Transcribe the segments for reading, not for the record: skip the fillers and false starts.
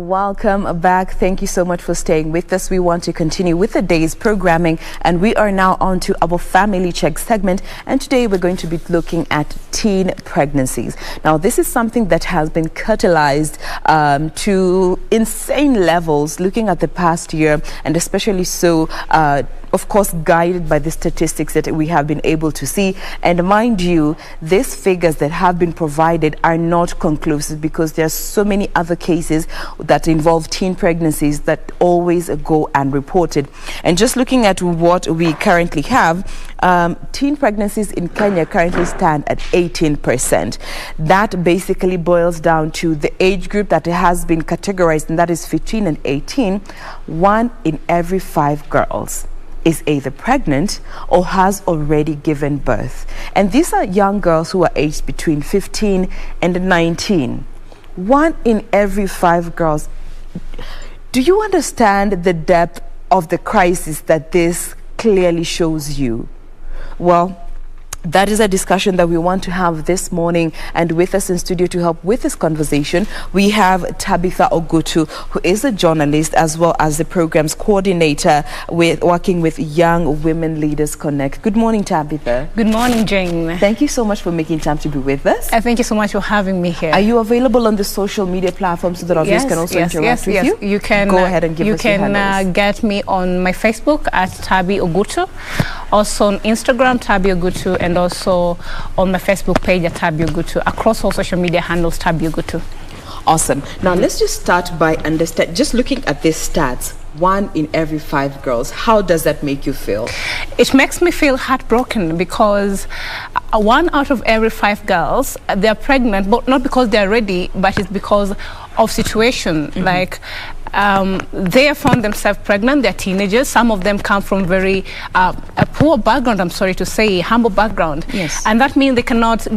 Welcome back. Thank you so much for staying with us. We want to continue with the day's programming, and we are now on to our Family Check segment, and today we're going to be looking at teen pregnancies. Now, this is something that has been catalyzed to insane levels looking at the past year, and especially so of course guided by the statistics that we have been able to see. And mind you, these figures that have been provided are not conclusive, because there are so many other cases that involve teen pregnancies that always go unreported. And just looking at what we currently have, teen pregnancies in Kenya currently stand at 18%. That basically boils down to the age group that has been categorized, and that is 15 and 18. 1 in every 5 girls is either pregnant or has already given birth. And these are young girls who are aged between 15 and 19. 1 in every 5 girls. Do you understand the depth of the crisis that this clearly shows you? Well, that is a discussion that we want to have this morning, and with us in studio to help with this conversation, we have Tabitha Ogutu, who is a journalist as well as the program's coordinator working with Young Women Leaders Connect. Good morning, Tabitha. Good morning, Jane. Thank you so much for making time to be with us. Thank you so much for having me here. Are you available on the social media platforms so that others can also interact with you? You can go ahead and give us your handles. You can get me on my Facebook at Tabi Ogutu, also on Instagram Tabi Ogutu, and also on my Facebook page at Tabi Ogutu. Across all social media handles, Tabi Ogutu. Awesome. Now let's just start by just looking at these stats. 1 in every 5 girls. How does that make you feel? It makes me feel heartbroken, because 1 out of every 5 girls, they're pregnant, but not because they're ready, but it's because of situation. Like they have found themselves pregnant. They're teenagers. Some of them come from very a poor background, I'm sorry to say, humble background. Yes. And that means they cannot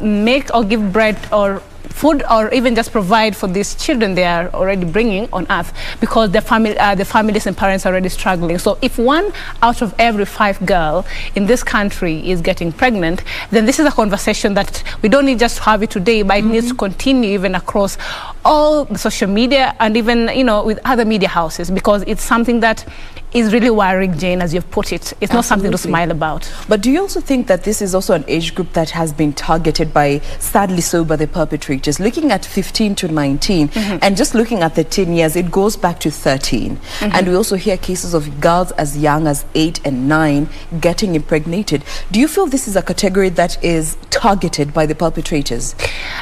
make or give bread or food, or even just provide for these children they are already bringing on earth, because their families and parents are already struggling. So if 1 out of every 5 girls in this country is getting pregnant, then this is a conversation that we don't need just to have it today, but it needs to continue even across all the social media, and even, you know, with other media houses, because it's something that is really worrying, Jane, as you've put it. It's not something to smile about. But do you also think that this is also an age group that has been targeted by, sadly so, by the perpetrators? Looking at 15 to 19, and just looking at the 10 years, it goes back to 13. And we also hear cases of girls as young as 8 and 9 getting impregnated. Do you feel this is a category that is targeted by the perpetrators?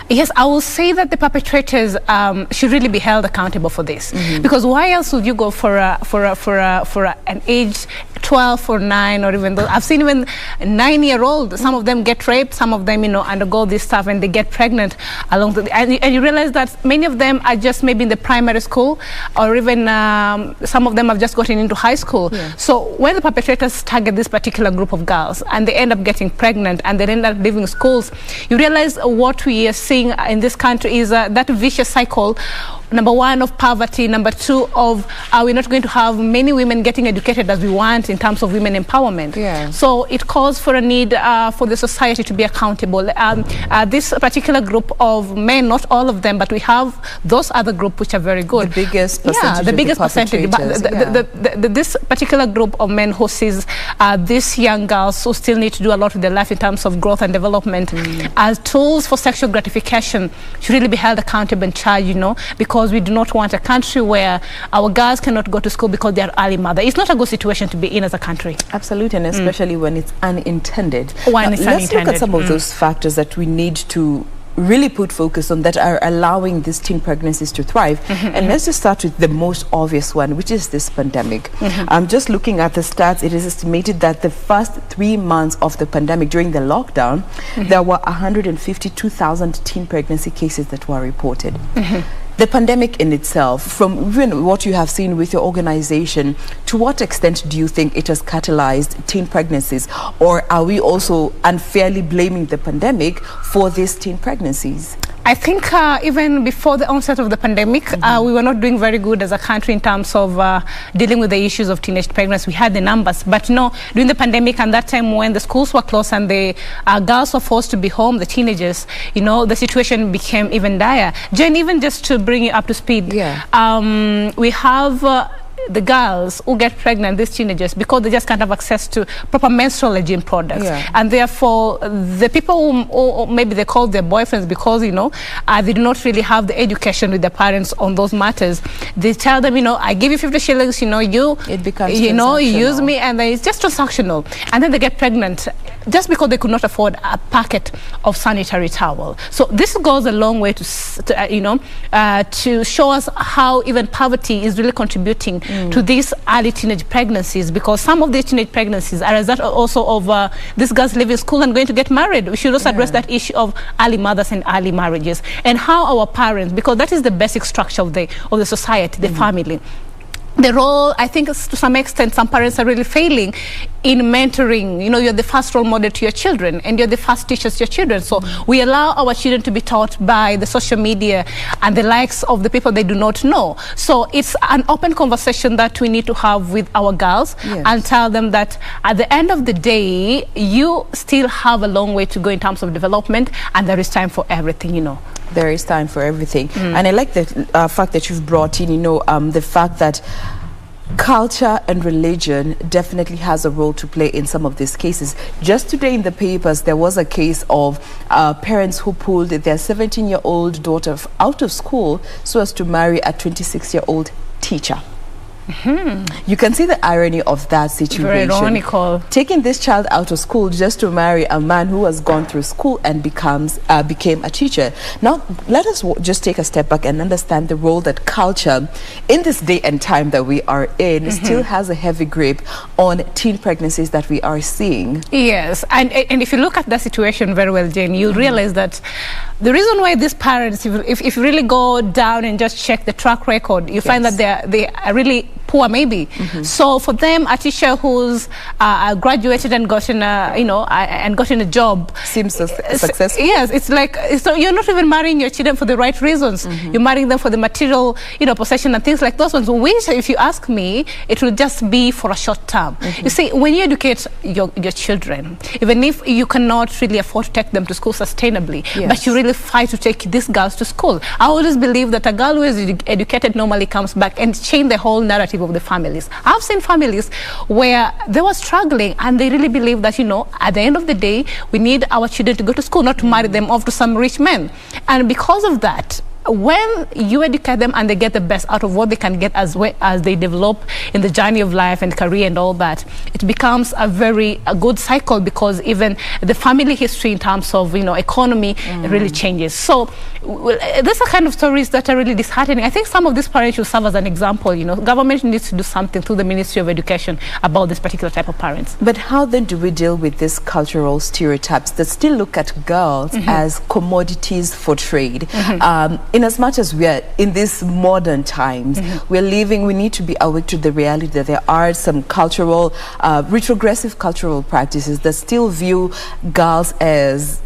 Yes, I will say that the perpetrators should really be held accountable for this. Because why else would you go for an age 12 or 9, or even though I've seen even 9-year-old, some of them get raped, some of them, you know, undergo this stuff, and they get pregnant along the, and you realize that many of them are just maybe in the primary school, or even some of them have just gotten into high school. So when the perpetrators target this particular group of girls and they end up getting pregnant and they end up leaving schools, you realize what we are seeing in this country is that vicious cycle. Number 1, of poverty. Number 2, of we're not going to have many women getting educated as we want in terms of women empowerment. So it calls for a need for the society to be accountable. This particular group of men, not all of them, but we have those other groups which are very good. The biggest percentage. The biggest percentage. But this particular group of men who sees these young girls who still need to do a lot with their life in terms of growth and development as tools for sexual gratification should really be held accountable and charged, you know, because we do not want a country where our girls cannot go to school because they are early mother. It's not a good situation to be in as a country. Absolutely, and especially when it's unintended. Let's look at some of those factors that we need to really put focus on that are allowing these teen pregnancies to thrive. And let's just start with the most obvious one, which is this pandemic. I'm just looking at the stats. It is estimated that the first 3 months of the pandemic, during the lockdown, there were 152,000 teen pregnancy cases that were reported. The pandemic in itself, from even what you have seen with your organization, to what extent do you think it has catalyzed teen pregnancies? Or are we also unfairly blaming the pandemic for these teen pregnancies? I think even before the onset of the pandemic, we were not doing very good as a country in terms of dealing with the issues of teenage pregnancy. We had the numbers, but no, during the pandemic and that time when the schools were closed and the girls were forced to be home, the teenagers, you know, the situation became even dire. Jain, even just to bring you up to speed, we have the girls who get pregnant, these teenagers, because they just can't have access to proper menstrual hygiene products. And therefore, the people who maybe they call their boyfriends because, you know, they do not really have the education with their parents on those matters. They tell them, you know, I give you 50 shillings, you know, it becomes you know, you use me, and then it's just transactional. And then they get pregnant just because they could not afford a packet of sanitary towel. So this goes a long way to you know, to show us how even poverty is really contributing to these early teenage pregnancies, because some of these teenage pregnancies are a result also of these girls leaving school and going to get married. We should also address that issue of early mothers and early marriages, and how our parents, because that is the basic structure of the society, the family. The role, I think, to some extent, some parents are really failing in mentoring. You know, you're the first role model to your children, and you're the first teachers to your children. So we allow our children to be taught by the social media and the likes of the people they do not know. So it's an open conversation that we need to have with our girls and tell them that at the end of the day, you still have a long way to go in terms of development, and there is time for everything, you know. There is time for everything. And I like the fact that you've brought in, you know, the fact that culture and religion definitely has a role to play in some of these cases. Just today in the papers, there was a case of parents who pulled their 17-year-old daughter out of school so as to marry a 26-year-old teacher. You can see the irony of that situation. Very ironical. Taking this child out of school just to marry a man who has gone through school and became a teacher. Now, let us just take a step back and understand the role that culture, in this day and time that we are in, still has a heavy grip on teen pregnancies that we are seeing. Yes, and if you look at that situation very well, Jain, you'll realize that the reason why these parents, if you really go down and just check the track record, you find that they are really poor, maybe. So for them, a teacher who's graduated and gotten a job seems successful. Yes, it's like, so you're not even marrying your children for the right reasons. You're marrying them for the material, you know, possession and things like those ones, which, if you ask me, it will just be for a short term. You see, when you educate your children, even if you cannot really afford to take them to school sustainably, but you really fight to take these girls to school. I always believe that a girl who is educated normally comes back and change the whole narrative of the families. I've seen families where they were struggling and they really believe that, you know, at the end of the day, we need our children to go to school, not to marry them off to some rich men. And because of that, when you educate them and they get the best out of what they can get as they develop in the journey of life and career and all that, it becomes a good cycle, because even the family history in terms of, you know, economy really changes. So these are kind of stories that are really disheartening. I think some of these parents should serve as an example. You know, government needs to do something through the Ministry of Education about this particular type of parents. But how then do we deal with these cultural stereotypes that still look at girls as commodities for trade? In as much as we are in these modern times, we need to be awake to the reality that there are some cultural, retrogressive cultural practices that still view girls as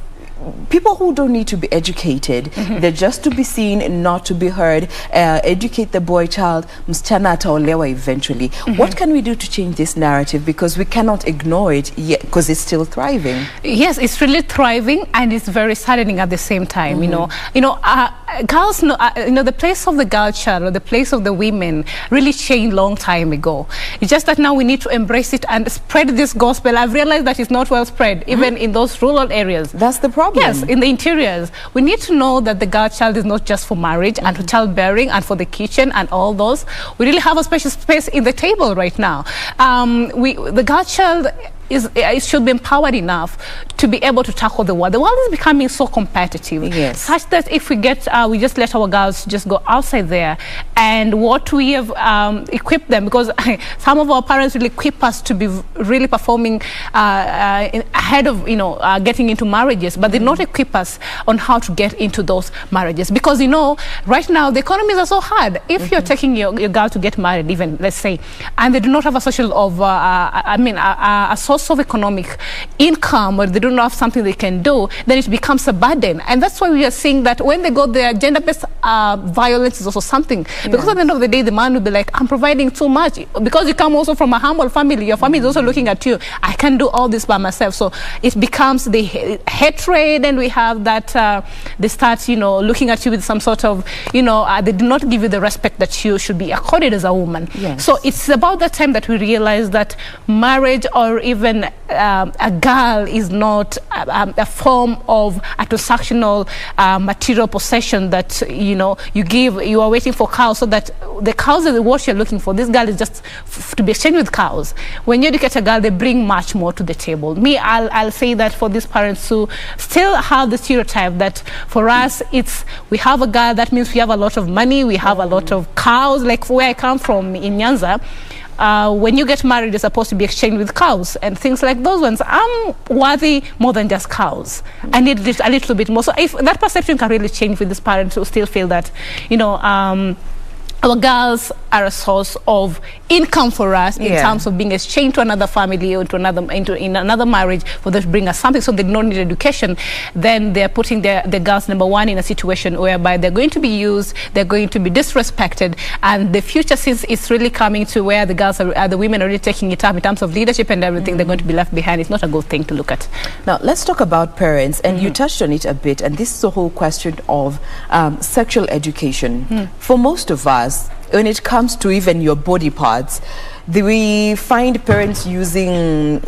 people who don't need to be educated. They're just to be seen and not to be heard. Educate the boy child, msichana ataolewa eventually. What can we do to change this narrative? Because we cannot ignore it yet, because it's still thriving. Yes, it's really thriving, and it's very saddening at the same time. You know, girls know, the place of the girl child or the place of the women really changed long time ago. It's just that now we need to embrace it and spread this gospel. I've realized that it's not well spread, even in those rural areas. That's the problem. Yes, in the interiors. We need to know that the girl child is not just for marriage and for childbearing and for the kitchen and all those. We really have a special space in the table right now. The girl child it should be empowered enough to be able to tackle the world. The world is becoming so competitive, such that if we just let our girls just go outside there, and what we have equipped them, because some of our parents really equip us to be really performing ahead of, getting into marriages, but they not equip us on how to get into those marriages, because right now the economies are so hard. If you're taking your girl to get married, even let's say, and they do not have a social source of economic income, or they don't have something they can do, then it becomes a burden. And that's why we are seeing that when they go there, gender-based violence is also something. Because at the end of the day, the man will be like, I'm providing too much. Because you come also from a humble family, your family is also looking at you. I can do all this by myself. So it becomes the hatred, and we have that they start, looking at you with some sort of, they do not give you the respect that you should be accorded as a woman. Yes. So it's about the time that we realize that marriage, or even a girl, is not a form of a transactional material possession that you are waiting for cows, so that the cows are what you're looking for. This girl is just to be exchanged with cows. When you educate a girl, they bring much more to the table. I'll say that for these parents who still have the stereotype that for us we have a girl, that means we have a lot of money, we have a lot of cows. Like where I come from in Nyanza, when you get married, you're supposed to be exchanged with cows and things like those ones. I'm worthy more than just cows. I need a little bit more. So if that perception can really change with these parents who still feel that, our girls are a source of income for us in terms of being exchanged to another family or to in another marriage for them to bring us something, so they don't need education. Then they're putting the girls, number one, in a situation whereby they're going to be used, they're going to be disrespected, and the future, since it's really coming to where the girls are, the women are really taking it up in terms of leadership and everything, they're going to be left behind. It's not a good thing to look at. Now, let's talk about parents, and you touched on it a bit, and this is the whole question of sexual education. For most of us, when it comes to even your body parts, we find parents using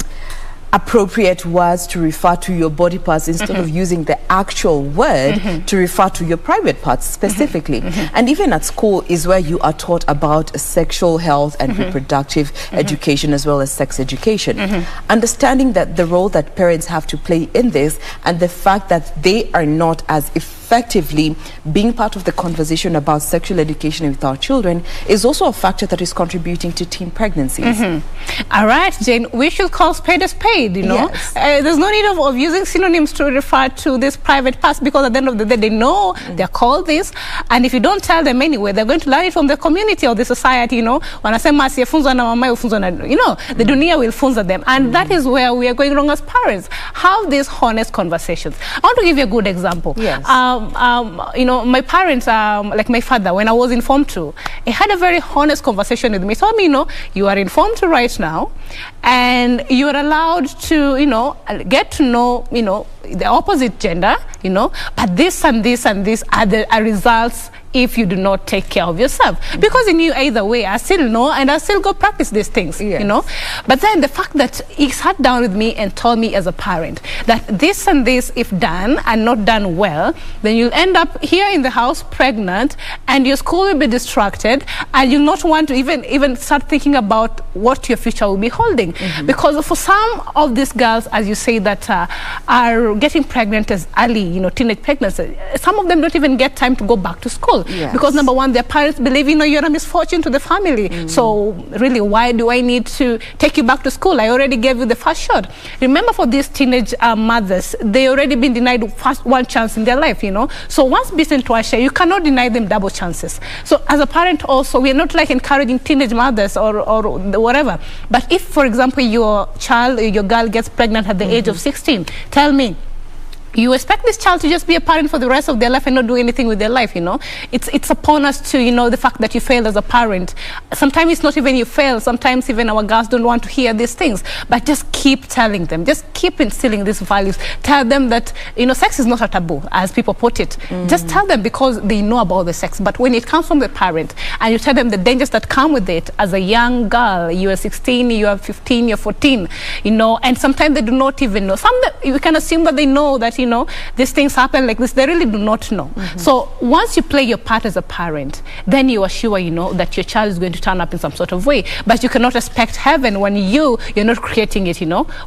appropriate words to refer to your body parts instead of using the actual word to refer to your private parts specifically. And even at school is where you are taught about sexual health and reproductive education, as well as sex education. Understanding that the role that parents have to play in this, and the fact that they are not as effectively being part of the conversation about sexual education with our children, is also a factor that is contributing to teen pregnancies. All right, Jane, we should call spade a spade, Yes. There's no need of using synonyms to refer to this private parts, because at the end of the day, they know they're called this, and if you don't tell them anyway, they're going to learn it from the community or the society, wanasema asiyefunzwa na mama hufunzwa na, the dunia will funza them, and that is where we are going wrong as parents. Have these honest conversations. I want to give you a good example. Yes. My parents, like my father, when I was in Form 2, he had a very honest conversation with me. He told me, you are in Form 2 right now, and you are allowed to, get to know, the opposite gender, but this and this and this are the results if you do not take care of yourself. Because he knew either way, I still know, and I still go practice these things, But then the fact that he sat down with me and told me as a parent that this and this, if done and not done well, then you'll end up here in the house pregnant, and your school will be distracted, and you'll not want to even start thinking about what your future will be holding. Because for some of these girls, as you say, that are getting pregnant as early, teenage pregnancy, some of them don't even get time to go back to school. Yes. Because number one, their parents believe, you're a misfortune to the family. So really, why do I need to take you back to school? I already gave you the first shot. Remember, for these teenage mothers, they already been denied one chance in their life, So once bitten, twice shy, you cannot deny them double chances. So as a parent also, we are not like encouraging teenage mothers or whatever. But if, for example, your child, your girl gets pregnant at the age of 16, tell me, you expect this child to just be a parent for the rest of their life and not do anything with their life, It's upon us to, the fact that you failed as a parent. Sometimes it's not even you fail. Sometimes even our girls don't want to hear these things. But just keep telling them. Just keep instilling these values. Tell them that, sex is not a taboo, as people put it. Just tell them, because they know about the sex. But when it comes from the parent, and you tell them the dangers that come with it, as a young girl, you are 16, you are 15, you're 14, and sometimes they do not even know. You can assume that they know that, these things happen like this. They really do not know. So once you play your part as a parent, then you are sure, that your child is going to turn up in some sort of way. But you cannot expect heaven when you're not creating it,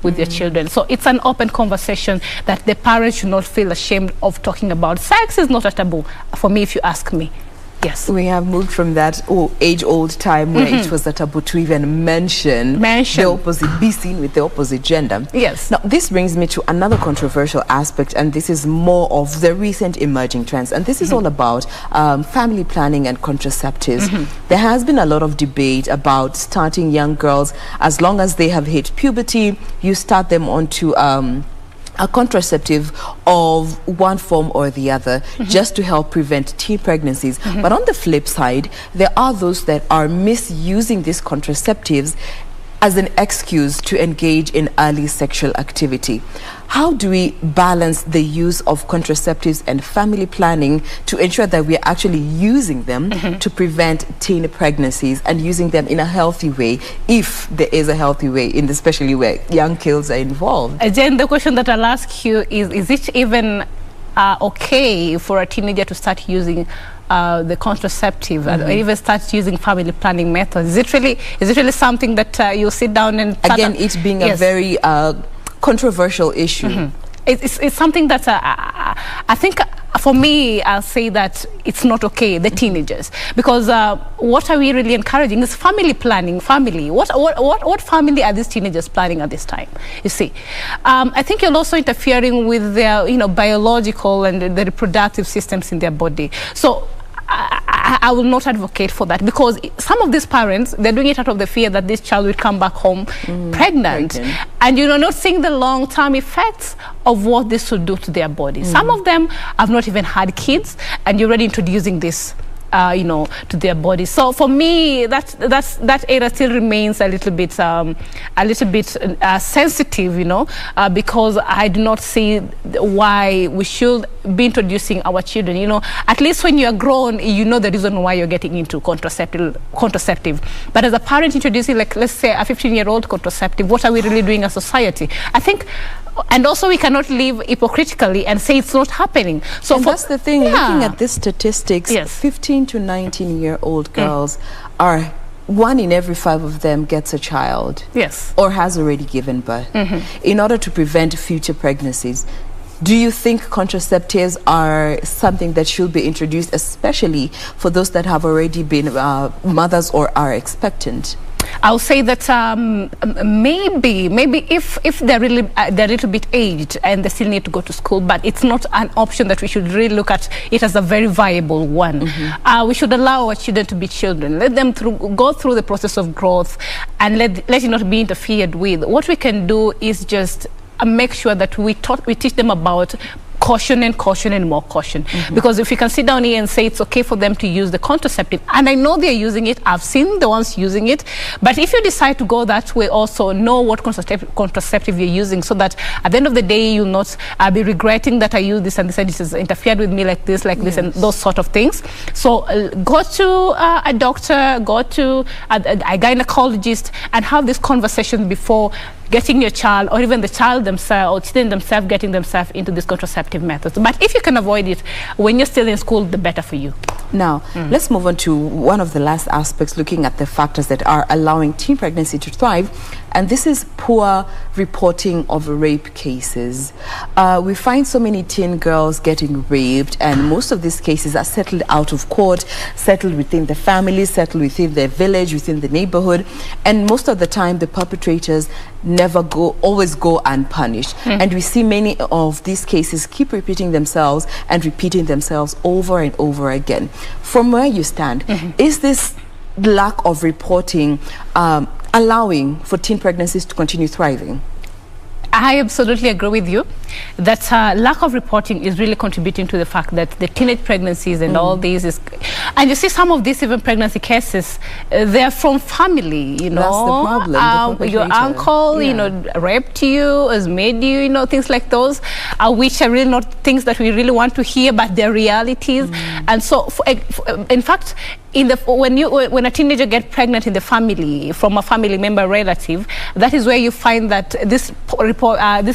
with your children. So it's an open conversation that the parents should not feel ashamed of talking about. Sex is not a taboo, for me, if you ask me. Yes. We have moved from that age-old time where it was a taboo to even mention the opposite, be seen with the opposite gender. Yes. Now, this brings me to another controversial aspect, and this is more of the recent emerging trends, and this is all about family planning and contraceptives. There has been a lot of debate about starting young girls, as long as they have hit puberty, you start them onto a contraceptive of one form or the other, just to help prevent teen pregnancies. But on the flip side, there are those that are misusing these contraceptives as an excuse to engage in early sexual activity. How do we balance the use of contraceptives and family planning to ensure that we are actually using them to prevent teen pregnancies and using them in a healthy way, if there is a healthy way, especially where young girls are involved? Jen, the question that I'll ask you is it even okay for a teenager to start using the contraceptive or even start using family planning methods? Is it really something that you sit down and again, it being a very controversial issue? It's something that I think, for me, I'll say that it's not okay, the teenagers, because what are we really encouraging is family planning. What family are these teenagers planning at this time? You see, I think you're also interfering with their biological and the reproductive systems in their body. So I will not advocate for that, because some of these parents, they're doing it out of the fear that this child will come back home pregnant. And not seeing the long-term effects of what this will do to their body. Some of them have not even had kids, and you're already introducing this to their body. So for me, that area still remains a little bit sensitive, because I do not see why we should be introducing our children. At least when you are grown, you know the reason why you're getting into contraceptive. But as a parent introducing, like, let's say, a 15-year-old contraceptive, what are we really doing as society? I think. And also, we cannot live hypocritically and say it's not happening. So that's the thing, looking at these statistics, 15 to 19-year-old girls are, 1 in every 5 of them gets a child. Yes. Or has already given birth. In order to prevent future pregnancies, do you think contraceptives are something that should be introduced, especially for those that have already been mothers or are expectant? I'll say that maybe if they're a little bit aged and they still need to go to school, but it's not an option that we should really look at it as a very viable one. We should allow our children to be children, let them go through the process of growth, and let it not be interfered with. What we can do is just make sure that we teach them about caution and more caution. Because if you can sit down here and say it's okay for them to use the contraceptive, and I know they're using it, I've seen the ones using it, but if you decide to go that way, also know what contraceptive you're using, so that at the end of the day you'll not be regretting that I use this and this has interfered with me like this, and those sort of things. So go to a doctor, go to a gynecologist, and have this conversation before getting your child, or even the child themselves, or children themselves, getting themselves into these contraceptive methods. But if you can avoid it when you're still in school, the better for you. Now, let's move on to one of the last aspects, looking at the factors that are allowing teen pregnancy to thrive, and this is poor reporting of rape cases. We find so many teen girls getting raped, and most of these cases are settled out of court, settled within the family, settled within their village, within the neighborhood, and most of the time the perpetrators always go unpunished. And we see many of these cases keep repeating themselves over and over again. From where you stand, is this lack of reporting allowing for teen pregnancies to continue thriving? I absolutely agree with you that lack of reporting is really contributing to the fact that the teenage pregnancies and all these is, and you see some of these even pregnancy cases, they're from family, That's the problem. Your uncle, raped you, has made you, things like those, which are really not things that we really want to hear, but they're realities. And so, in fact, when a teenager gets pregnant in the family from a family member relative, that is where you find that this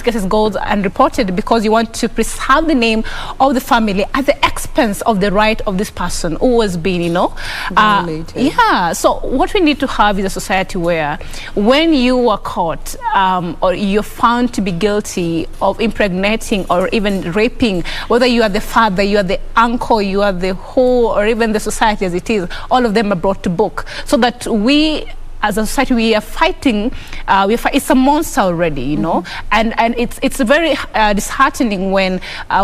case goes unreported, because you want to preserve the name of the family at the expense of the right of this person who has been, yeah. So what we need to have is a society where when you are caught or you're found to be guilty of impregnating or even raping, whether you are the father, you are the uncle, you are the whole, or even the society as it is, all of them are brought to book, so that we as a society, we are fighting, it's a monster already, you know, and it's very disheartening when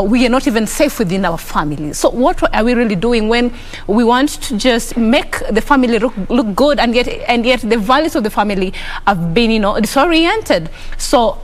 we are not even safe within our family. So what are we really doing when we want to just make the family look good, and yet the values of the family have been, you know, disoriented? So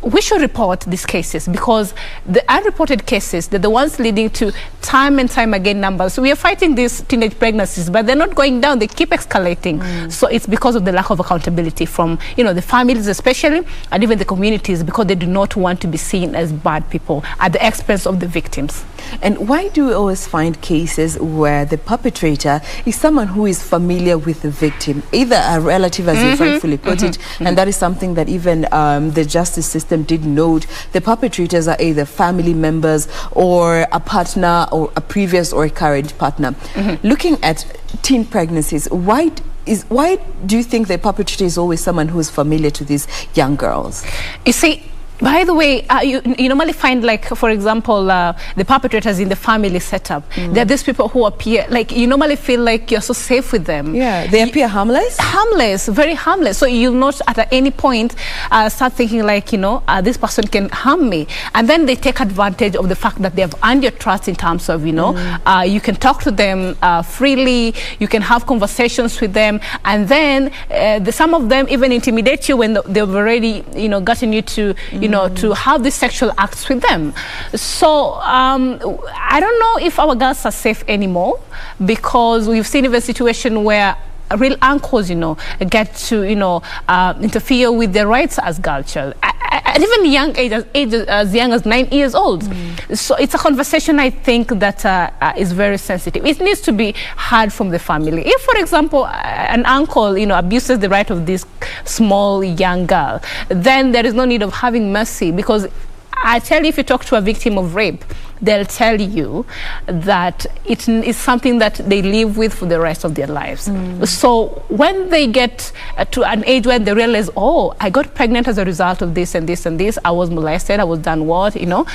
we should report these cases, because the unreported cases, they're the ones leading to time and time again numbers. So we are fighting these teenage pregnancies, but they're not going down, they keep escalating. So it's because of the lack of accountability from, you know, the families especially, and even the communities, because they do not want to be seen as bad people at the expense of the victims. And why do we always find cases where the perpetrator is someone who is familiar with the victim, either a relative, as you rightfully put it, and that is something that even the justice system did note. The perpetrators are either family members or a partner, or a previous or a current partner. Looking at teen pregnancies, why do you think the perpetrator is always someone who is familiar to these young girls? You see, by the way, you normally find, like, for example, the perpetrators in the family setup. There are these people who appear, like, you normally feel like you're so safe with them. Yeah, they appear harmless? Harmless, very harmless. So you'll not at any point start thinking like, you know, this person can harm me. And then they take advantage of the fact that they have earned your trust in terms of, you know, you can talk to them freely, you can have conversations with them, and then some of them even intimidate you when they've already, you know, gotten you to, you know, to have these sexual acts with them. So I don't know if our girls are safe anymore, because we've seen even a situation where real uncles, you know, get to, you know, interfere with their rights as girl child. At even young age, as young as 9 years old. So it's a conversation, I think, that is very sensitive. It needs to be heard from the family. If, for example, an uncle, you know, abuses the right of this small young girl, then there is no need of having mercy, because I tell you, if you talk to a victim of rape, they'll tell you that it is something that they live with for the rest of their lives. So when they get to an age when they realize, oh, I got pregnant as a result of this and this and this, I was molested, I was done what, you know,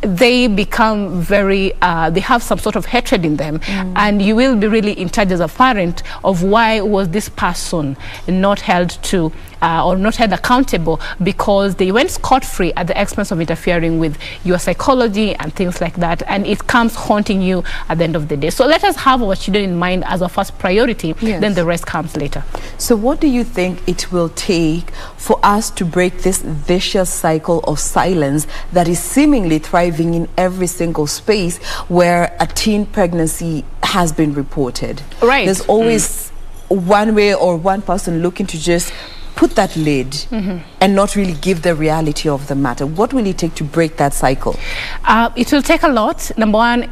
they become very, they have some sort of hatred in them, and you will be really in charge as a parent of why was this person not held to or not held accountable, because they went scot-free at the expense of interfering with your psychology and things like that, and it comes haunting you at the end of the day. So let us have our children in mind as our first priority, then the rest comes later. So what do you think it will take for us to break this vicious cycle of silence that is seemingly thriving in every single space where a teen pregnancy has been reported? Right. There's always one way or one person looking to just put that lid and not really give the reality of the matter. What will it take to break that cycle? It will take a lot. Number one,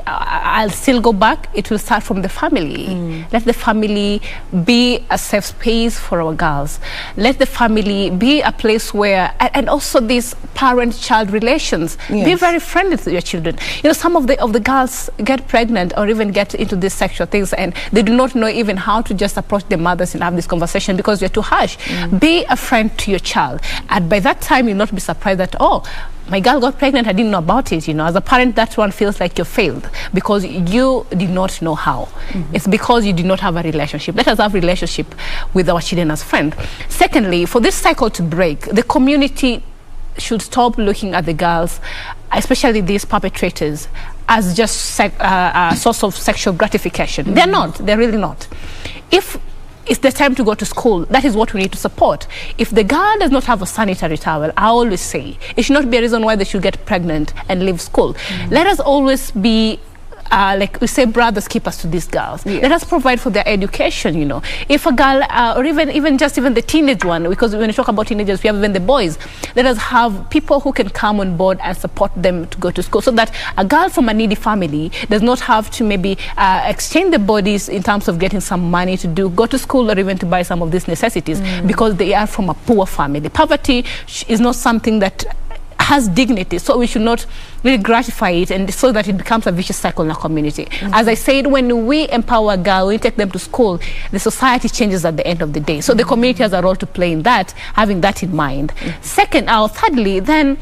I'll still go back, it will start from the family. Let the family be a safe space for our girls. Let the family be a place where, and also these parent-child relations, be very friendly to your children. You know, some of the girls get pregnant or even get into these sexual things, and they do not know even how to just approach their mothers and have this conversation, because you're too harsh. Be a friend to your child, and by that time you'll not be surprised that, oh, my girl got pregnant, I didn't know about it. You know, as a parent, that one feels like you failed because you did not know how. It's because you did not have a relationship. Let us have a relationship with our children as friends. Secondly, for this cycle to break, the community should stop looking at the girls, especially these perpetrators, as just a source of sexual gratification. They're not. They're really not. If it's the time to go to school, that is what we need to support. If the girl does not have a sanitary towel, I always say it should not be a reason why they should get pregnant and leave school. Let us always be like we say, brothers, keep us to these girls. Yes. Let us provide for their education, you know. If a girl, or even the teenage one, because when you talk about teenagers, we have even the boys, let us have people who can come on board and support them to go to school, so that a girl from a needy family does not have to maybe exchange their bodies in terms of getting some money to go to school or even to buy some of these necessities, because they are from a poor family. Poverty is not something that has dignity, so we should not really gratify it, and so that it becomes a vicious cycle in our community. As I said, when we empower a girl, we take them to school, the society changes at the end of the day. So the community has a role to play in that, having that in mind. Second, thirdly, then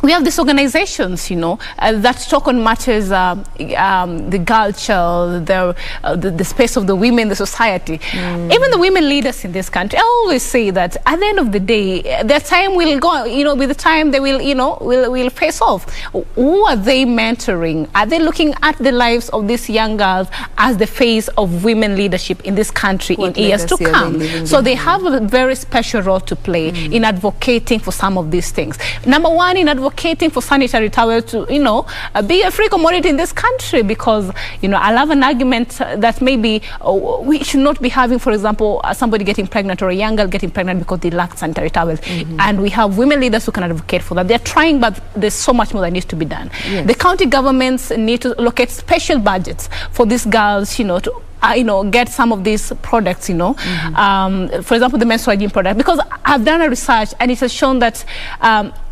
we have these organizations, you know, that talk on matters, the girl child, the space of the women, the society. Even the women leaders in this country, I always say that at the end of the day, their time will go, you know, with the time they will, you know, will face off. Who are they mentoring? Are they looking at the lives of these young girls as the face of women leadership in this country in years to come? So they have a very special role to play in advocating for some of these things. Number one, in advocating for sanitary towels to, you know, be a free commodity in this country, because, you know, I love an argument that maybe we should not be having, for example, somebody getting pregnant or a young girl getting pregnant because they lack sanitary towels. And we have women leaders who can advocate for that. They're trying, but there's so much more that needs to be done. The county governments need to locate special budgets for these girls, you know, to get some of these products, you know, for example, the menstrual hygiene product, because I've done a research and it has shown that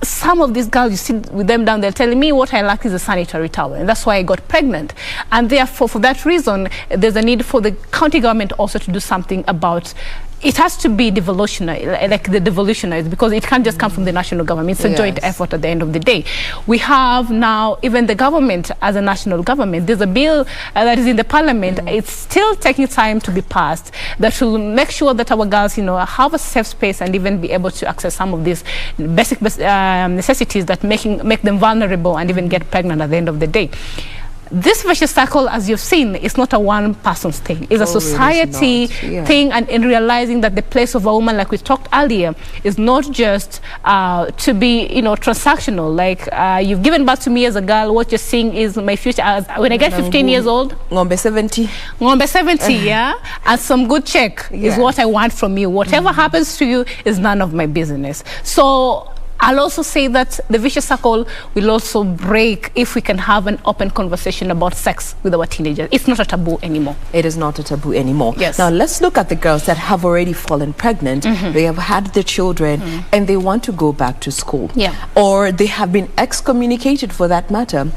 some of these girls, you sit with them down there telling me what I lack is a sanitary towel, and that's why I got pregnant. And therefore, for that reason, there's a need for the county government also to do something about. It has to be devolutionary, like the devolutionized, because it can't just come from the national government. It's a joint effort at the end of the day. We have now, even the government as a national government, there's a bill that is in the parliament. It's still taking time to be passed, that will make sure that our girls, you know, have a safe space and even be able to access some of these basic necessities that make them vulnerable and even get pregnant at the end of the day. This vicious cycle, as you've seen, is not a one-person's thing. It's a society thing, and in realizing that the place of a woman, like we talked earlier, is not just to be, you know, transactional. Like, you've given birth to me as a girl, what you're seeing is my future. When I get 15 years old, Ngombe 70. Ngombe 70, yeah? And some good check is what I want from you. Whatever happens to you is none of my business. So I'll also say that the vicious cycle will also break if we can have an open conversation about sex with our teenagers. It's not a taboo anymore. It is not a taboo anymore. Yes. Now let's look at the girls that have already fallen pregnant. They have had their children and they want to go back to school. Or they have been excommunicated, for that matter.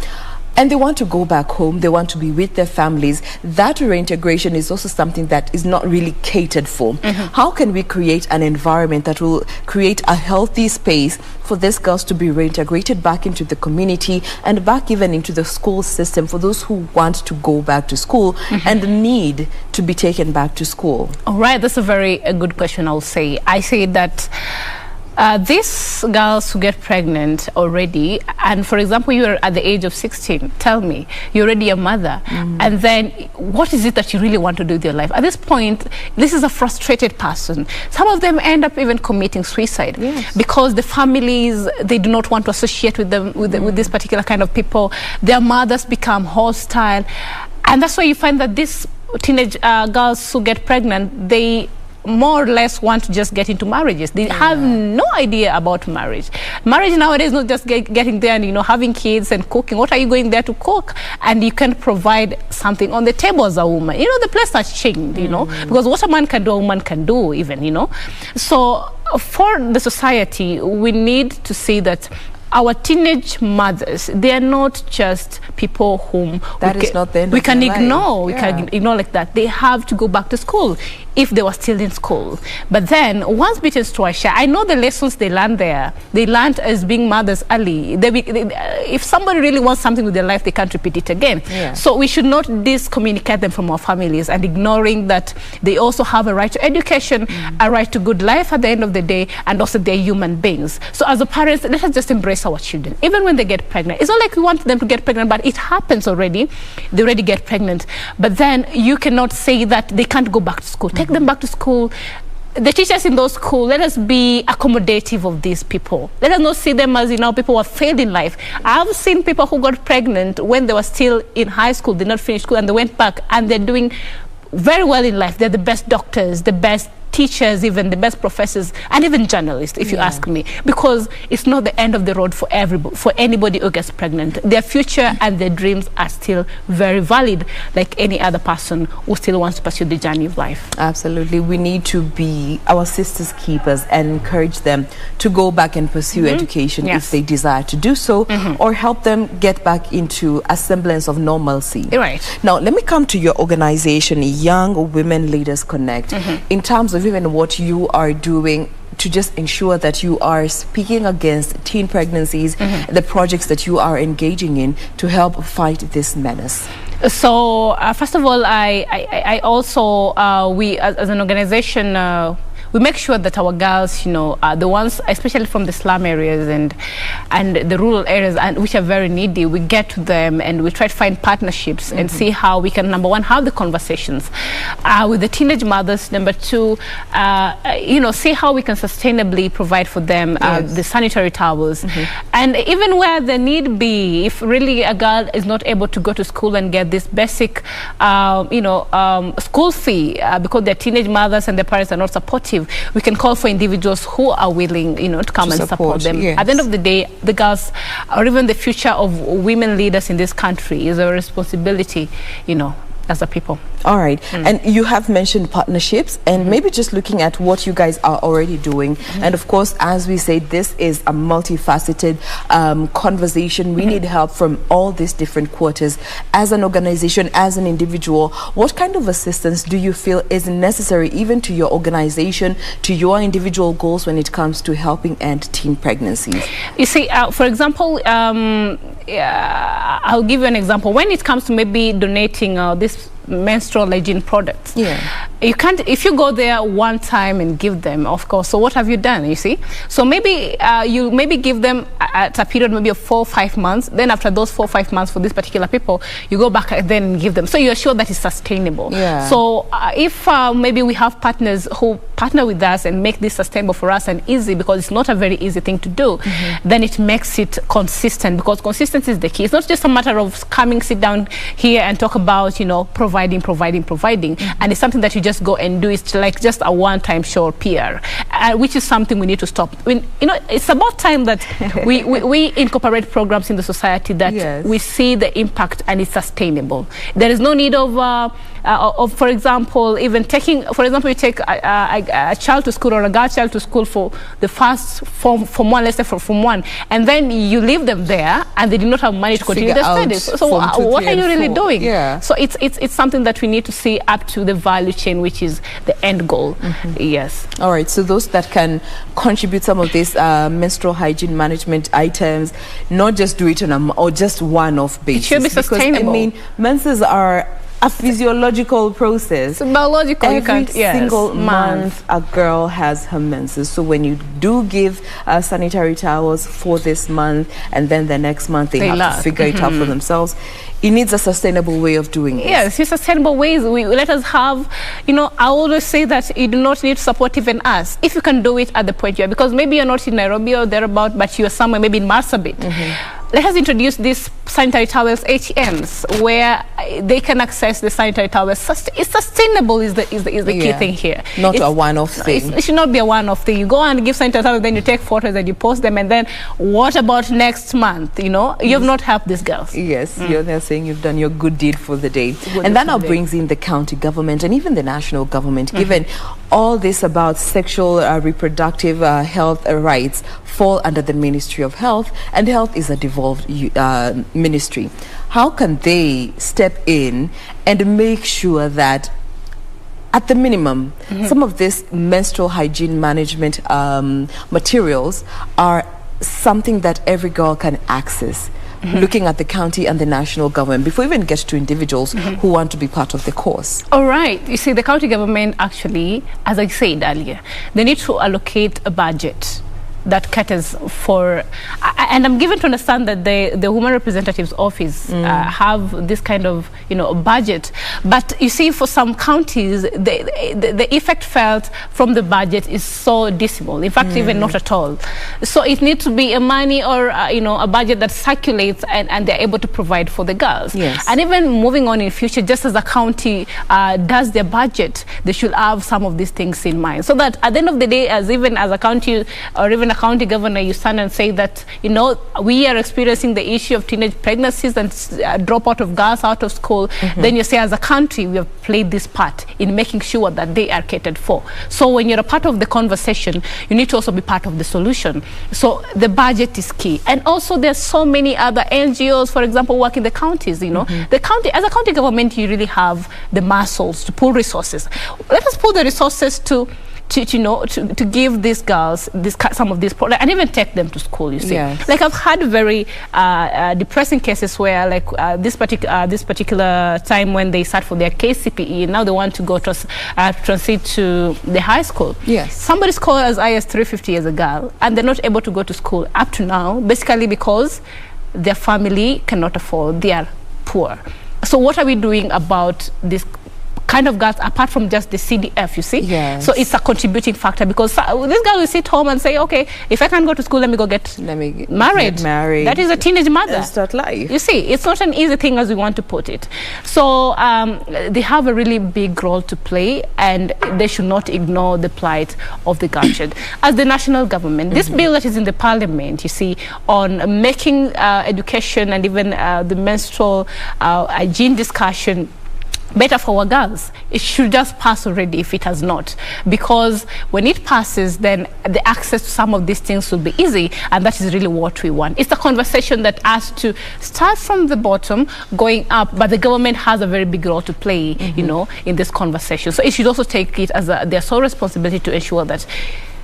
And they want to go back home, they want to be with their families. That reintegration is also something that is not really catered for. How can we create an environment that will create a healthy space for these girls to be reintegrated back into the community and back even into the school system for those who want to go back to school and need to be taken back to school? All right, that's a very good question, I'll say. I say that these girls who get pregnant already, and for example, you're at the age of 16, tell me, you're already a mother, and then what is it that you really want to do with your life? At this point, this is a frustrated person. Some of them end up even committing suicide because the families, they do not want to associate with them, with this particular kind of people. Their mothers become hostile, and that's why you find that these teenage girls who get pregnant, they more or less want to just get into marriages. They have no idea about marriage. Marriage nowadays is not just getting there and, you know, having kids and cooking. What are you going there to cook? And you can provide something on the table as a woman. You know, the place has changed, you know, because what a man can do, a woman can do even, you know. So for the society, we need to see that our teenage mothers, they are not just people whom we can ignore. We can ignore like that. They have to go back to school if they were still in school. But then, once bitten, twice shy. I know the lessons they learned there. They learned as being mothers early. If somebody really wants something with their life, they can't repeat it again. So we should not discommunicate them from our families and ignoring that they also have a right to education, a right to good life at the end of the day, and also they're human beings. So as a parents, let us just embrace our children. Even when they get pregnant, it's not like we want them to get pregnant, but it happens already. They already get pregnant. But then you cannot say that they can't go back to school. Take them back to school. the teachers in those schools, let us be accommodative of these people. Let us not see them as, people who have failed in life. I've seen people who got pregnant when they were still in high school, did not finish school, and they went back, and they're doing very well in life. They're the best doctors, the best teachers, even the best professors, and even journalists, if you ask me, because it's not the end of the road for anybody who gets pregnant. Their future and their dreams are still very valid, like any other person who still wants to pursue the journey of life. Absolutely. We need to be our sisters' keepers and encourage them to go back and pursue education if they desire to do so, or help them get back into a semblance of normalcy. Right. Now, let me come to your organization, Young Women Leaders Connect, in terms of even what you are doing to just ensure that you are speaking against teen pregnancies, the projects that you are engaging in to help fight this menace. So, first of all, I also, we as an organization, we make sure that our girls, are the ones, especially from the slum areas and the rural areas, and which are very needy, we get to them and we try to find partnerships and see how we can, number one, have the conversations with the teenage mothers. Number two, see how we can sustainably provide for them the sanitary towels. And even where the need be, if really a girl is not able to go to school and get this basic, school fee because their teenage mothers and their parents are not supportive, we can call for individuals who are willing, to come and support them. At the end of the day, the girls, or even the future of women leaders in this country, is a responsibility, as a people. All right. And you have mentioned partnerships, and maybe just looking at what you guys are already doing. And of course, as we say, this is a multifaceted conversation. We need help from all these different quarters. As an organization, as an individual, what kind of assistance do you feel is necessary even to your organization, to your individual goals when it comes to helping end teen pregnancies? You see, for example, I'll give you an example. When it comes to maybe donating this menstrual hygiene products, you can't, if you go there one time and give them, of course, so what have you done, you see? So maybe you maybe give them at a period maybe of 4 or 5 months, then after those 4 or 5 months for these particular people, you go back and then give them, so you're sure that it's sustainable. So if maybe we have partners who partner with us and make this sustainable for us and easy, because it's not a very easy thing to do, then it makes it consistent, because consistency is the key. It's not just a matter of coming, sit down here and talk about, providing, and it's something that you just go and do. It's like just a one-time show or PR, which is something we need to stop. It's about time that we incorporate programs in the society that we see the impact and it's sustainable. There is no need of for example, even taking, for example, you take a child to school or a girl child to school for the first form one, let's say for Form 1, and then you leave them there and they do not have money to continue their studies. So what are you really doing? So it's something that we need to see up to the value chain, which is the end goal. All right, so those that can contribute some of these menstrual hygiene management items, not just do it on or just one-off basis. It should be sustainable. Because, menses are a physiological process. It's biological. Every single month a girl has her menses. So when you do give sanitary towels for this month, and then the next month they have to figure it out for themselves, it needs a sustainable way of doing it. Yes, it's sustainable ways. Let us have, I always say that you do not need to support even us. If you can do it at the point you are, because maybe you're not in Nairobi or thereabout, but you're somewhere, maybe in Marsabit. Let us introduce these sanitary towels, ATMs, where they can access the sanitary towels. It's sustainable is the key thing here. Not a one-off thing. It should not be a one-off thing. You go and give sanitary towels, then you take photos and you post them, and then what about next month? You have not helped these girls. Yes, they're saying you've done your good deed for the day. And that now brings in the county government and even the national government, given all this about sexual reproductive health rights fall under the Ministry of Health, and health is a devolved ministry. How can they step in and make sure that at the minimum some of this menstrual hygiene management materials are something that every girl can access, looking at the county and the national government, before we even get to individuals who want to be part of the course? All right. You see, the county government actually, as I said earlier, they need to allocate a budget that caters for, and I'm given to understand that the Women Representative's Office have this kind of, budget. But you see, for some counties, the effect felt from the budget is so dismal. In fact, even not at all. So it needs to be a money or, a budget that circulates and they're able to provide for the girls. Yes. And even moving on in future, just as a county does their budget, they should have some of these things in mind. So that at the end of the day, even as a county or even a county governor, you stand and say that, we are experiencing the issue of teenage pregnancies and dropout of girls out of school. Then you say, as a country, we have played this part in making sure that they are catered for. So when you're a part of the conversation, you need to also be part of the solution. So the budget is key. And also there's so many other NGOs, for example, work in the counties, The county, as a county government, you really have the muscles to pull resources. Let us pull the resources to give these girls some of these products and even take them to school. You see, yes. Like I've had very depressing cases where, like this particular time when they start for their KCPE, now they want to go transit to the high school. Yes, somebody's called as IS 350 as a girl, and they're not able to go to school up to now, basically because their family cannot afford. They are poor. So what are we doing about this kind of girls, apart from just the CDF, you see? Yes. So it's a contributing factor, because this girl will sit home and say, okay, if I can't go to school, let me get married. That is a teenage mother. Start life. You see, it's not an easy thing as we want to put it. So they have a really big role to play, and they should not ignore the plight of the girl child. As the national government, this bill that is in the parliament, you see, on making education and even the menstrual hygiene discussion better for our girls, it should just pass already if it has not, because when it passes, then the access to some of these things will be easy, and that is really what we want. It's a conversation that has to start from the bottom going up, but the government has a very big role to play, in this conversation. So it should also take it as their sole responsibility to ensure that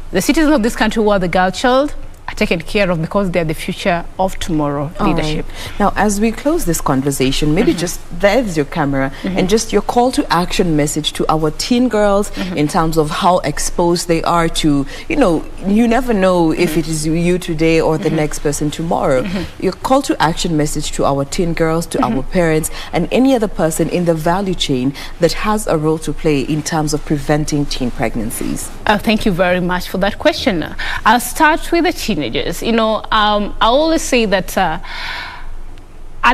the citizens of this country who are the girl child are taken care of, because they're the future of tomorrow leadership. Right. Now, as we close this conversation, maybe just there's your camera and just your call to action message to our teen girls in terms of how exposed they are to, you never know if it is you today or the next person tomorrow. Your call to action message to our teen girls, to our parents, and any other person in the value chain that has a role to play in terms of preventing teen pregnancies. Thank you very much for that question. I'll start with the teenagers. I always say that at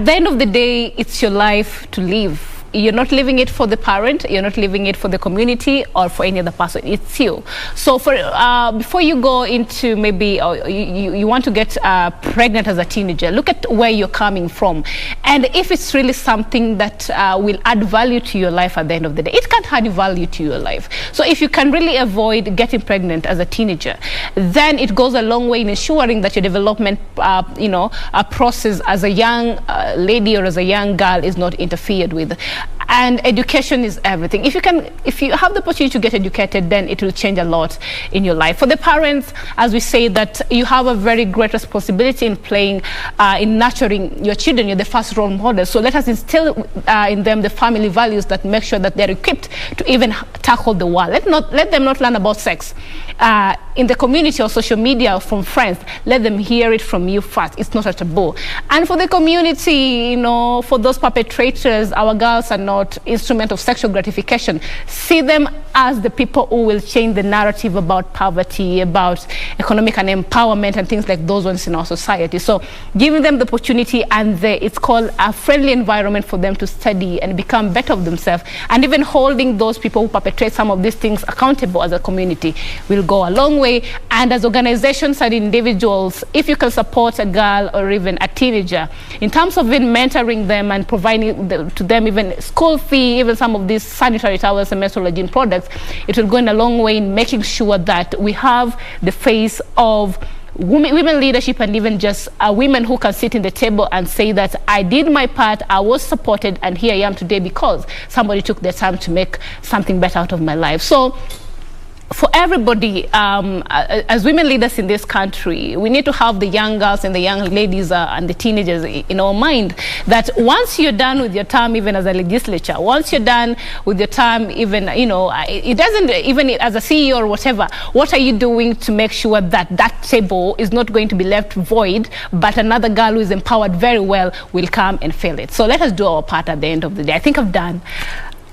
the end of the day, it's your life to live. You're not living it for the parent, you're not living it for the community or for any other person. It's you. So before you go into maybe you want to get pregnant as a teenager, look at where you're coming from, and if it's really something that will add value to your life at the end of the day. It can't add value to your life. So if you can really avoid getting pregnant as a teenager, then it goes a long way in ensuring that your development process as a young lady or as a young girl is not interfered with. And education is everything. If you have the opportunity to get educated, then it will change a lot in your life. For the parents, as we say, that you have a very great responsibility in playing, in nurturing your children. You're the first role model. So let us instill in them the family values that make sure that they're equipped to even tackle the world. Let them not learn about sex in the community or social media or from friends. Let them hear it from you first. It's not a taboo. And for the community, for those perpetrators, our girls are not instrument of sexual gratification. See them as the people who will change the narrative about poverty, about economic and empowerment and things like those ones in our society. So giving them the opportunity, and it's called a friendly environment for them to study and become better of themselves, and even holding those people who perpetrate some of these things accountable as a community will go a long way. And as organizations and individuals, if you can support a girl or even a teenager in terms of even mentoring them and providing to them even school fee, even some of these sanitary towels and menstrual hygiene products, it will go in a long way in making sure that we have the face of women leadership, and even just women who can sit in the table and say that I did my part, I was supported, and here I am today because somebody took their time to make something better out of my life. So for everybody, as women leaders in this country, we need to have the young girls and the young ladies and the teenagers in our mind that once you're done with your term, even as a legislature, once you're done with your term, even, you know, it doesn't, even as a CEO or whatever, what are you doing to make sure that that table is not going to be left void, but another girl who is empowered very well will come and fill it? So let us do our part at the end of the day. I think I've done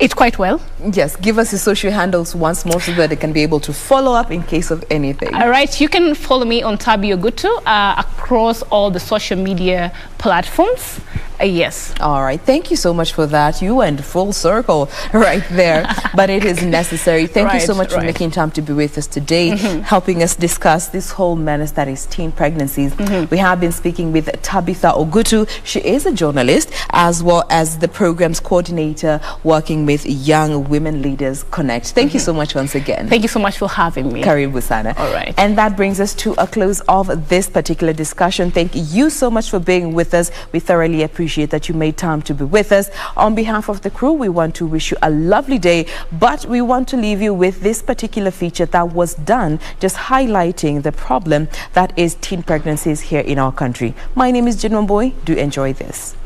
it quite well. Yes, give us your social handles once more so that they can be able to follow up in case of anything. All right, you can follow me on Tabitha Ogutu across all the social media platforms. Yes. All right, thank you so much for that. You went full circle right there, but it is necessary. Thank you so much for making time to be with us today, helping us discuss this whole menace that is teen pregnancies. We have been speaking with Tabitha Ogutu. She is a journalist as well as the program's coordinator working with Young Women Leaders Connect. Thank you so much once again. Thank you so much for having me. Karibu sana. All right. And that brings us to a close of this particular discussion. Thank you so much for being with us. We thoroughly appreciate that you made time to be with us. On behalf of the crew, we want to wish you a lovely day, but we want to leave you with this particular feature that was done just highlighting the problem that is teen pregnancies here in our country. My name is Jain Wambui. Do enjoy this.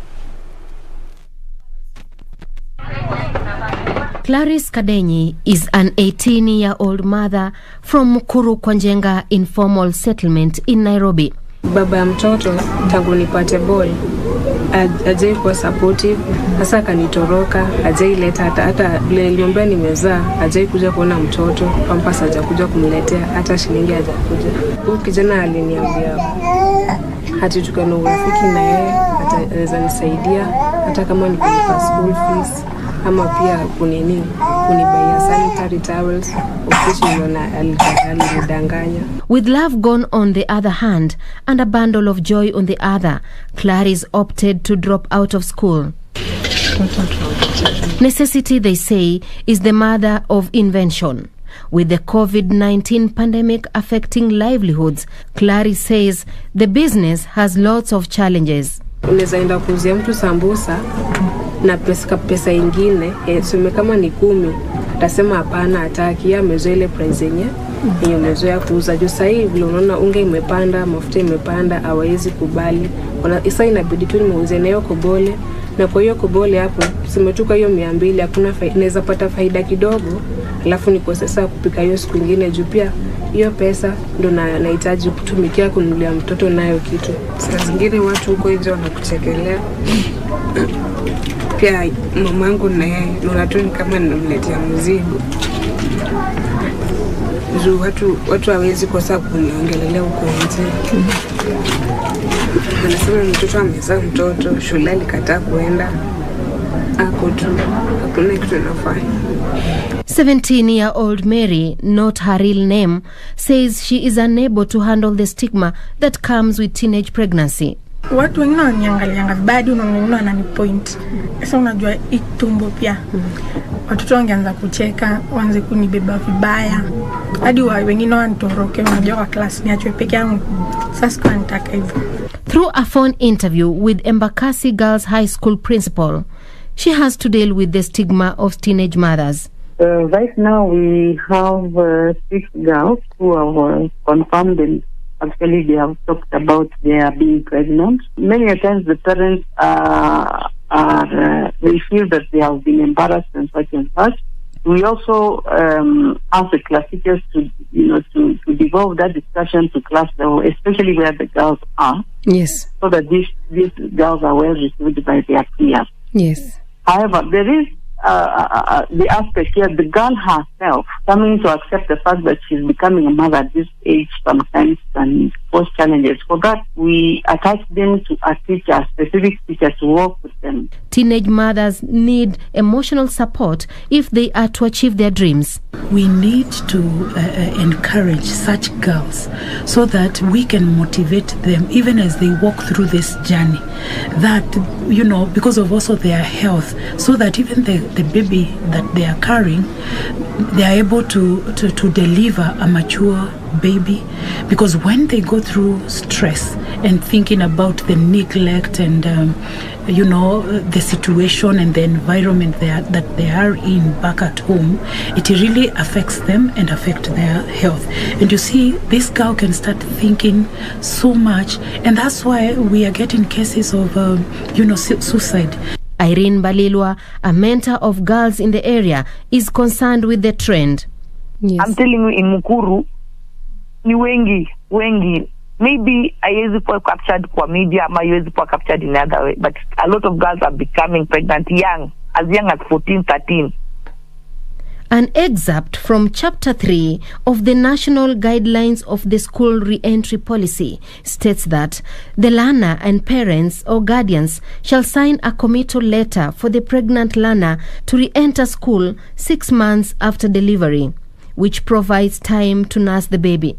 Clarice Kadenyi is an 18-year-old mother from Mukuru Kwanjenga informal settlement in Nairobi. Baba ya mtoto tangu nipate boy ajai kuwa supportive, hasa kanitoroka, ajai leta hata vile niliombea nimezaa, ajai kuja kuona mtoto, pampers hajakuja kumletea, hata shilingi hajakuja. Huyu kijana aliniambia hata tukana urafiki na yeye, ataweza nisaidia hata kama ni kulipa school fees ama pia kunibaya sanitary towels, alidanganya. With love gone on the other hand and a bundle of joy on the other, Clarice opted to drop out of school. Necessity, they say, is the mother of invention. With the COVID-19 pandemic affecting livelihoods, Clarice says the business has lots of challenges. Unaweza enda kuuzia mtu sambusa na pesa ingine, sume kama ni 10, atasema hapana hataki, ya amezoea ile price yenye umezoea kuuza. Juu sasa hivi unaona unga imepanda, mafuta imepanda, hawezi kubali. Sasa inabidi tu nimuuze nayo kobole, na kwa hiyo kobole hapo simetuka hiyo 200, hakuna naweza pata faida kidogo, alafu niko sasa kupika hiyo siku nyingine. Juu pia hiyo pesa ndo nahitaji kutumikia kununulia mtoto nayo kitu. Saa zingine watu huko nje wanakuchekelea. Pia mamangu na yeye unatoni kama ninamletea mzigo. Juu watu hawezi kosa kuniongelelea huko nje. Wanasema mtoto amezaa mtoto, shule alikataa kuenda. Ako tu, hakuna kitu anafanya. 17-year-old Mary, not her real name, says she is unable to handle the stigma that comes with teenage pregnancy. Watu wengine wananiangalia vibaya, unaona ananipoint. Sasa unajua itumbo pia. Watoto wangeanza kucheka, waanze kunibeba vibaya. Hadi wengine wanitoroke, unajua wa class niachwe peke yangu. Sasa kwa nitaka hivyo. Through a phone interview with Embakasi Girls High School principal, she has to deal with the stigma of teenage mothers. Right now we have 6 girls who have confirmed, and actually they have talked about their being pregnant. Many times the parents they feel that they have been embarrassed and such. We also ask the class teachers to devolve that discussion to class level, especially where the girls are. Yes. So that these girls are well received by their peers. Yes. However, there is the aspect here, the girl herself coming to accept the fact that she's becoming a mother at this age sometimes can pose challenges. For that, we attach them to a teacher, a specific teacher, to work with them. Teenage mothers need emotional support if they are to achieve their dreams. We need to encourage such girls so that we can motivate them even as they walk through this journey. That, because of also their health, so that even the baby that they are carrying, they are able to deliver a mature baby, because when they go through stress and thinking about the neglect and the situation and the environment that they are in back at home, it really affects them and affect their health. And you see, this girl can start thinking so much, and that's why we are getting cases of suicide. Irene Balilwa, a mentor of girls in the area, is concerned with the trend. Yes. I'm telling you, in Mukuru, ni wengi. Maybe haiwezi kuwa captured kwa media, ama haiwezi kuwa captured in other way, but a lot of girls are becoming pregnant young as 14, 13. An excerpt from Chapter 3 of the National Guidelines of the School Re-Entry Policy states that the learner and parents or guardians shall sign a committal letter for the pregnant learner to re-enter school 6 months after delivery, which provides time to nurse the baby.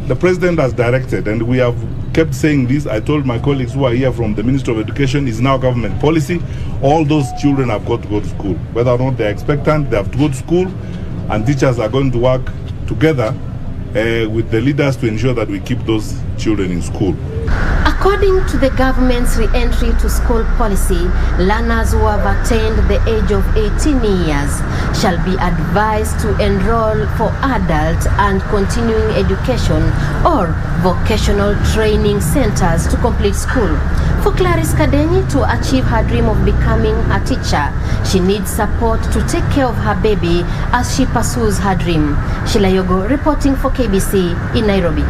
The president has directed, and we have kept saying this. I told my colleagues who are here from the Ministry of Education, is now government policy. All those children have got to go to school. Whether or not they're expectant, they have to go to school, and teachers are going to work together with the leaders to ensure that we keep those children in school. According to the government's re-entry to school policy, learners who have attained the age of 18 years shall be advised to enroll for adult and continuing education or vocational training centers to complete school. For Clarice Kadenyi to achieve her dream of becoming a teacher, she needs support to take care of her baby as she pursues her dream. Sheila Yogo reporting for KBC in Nairobi.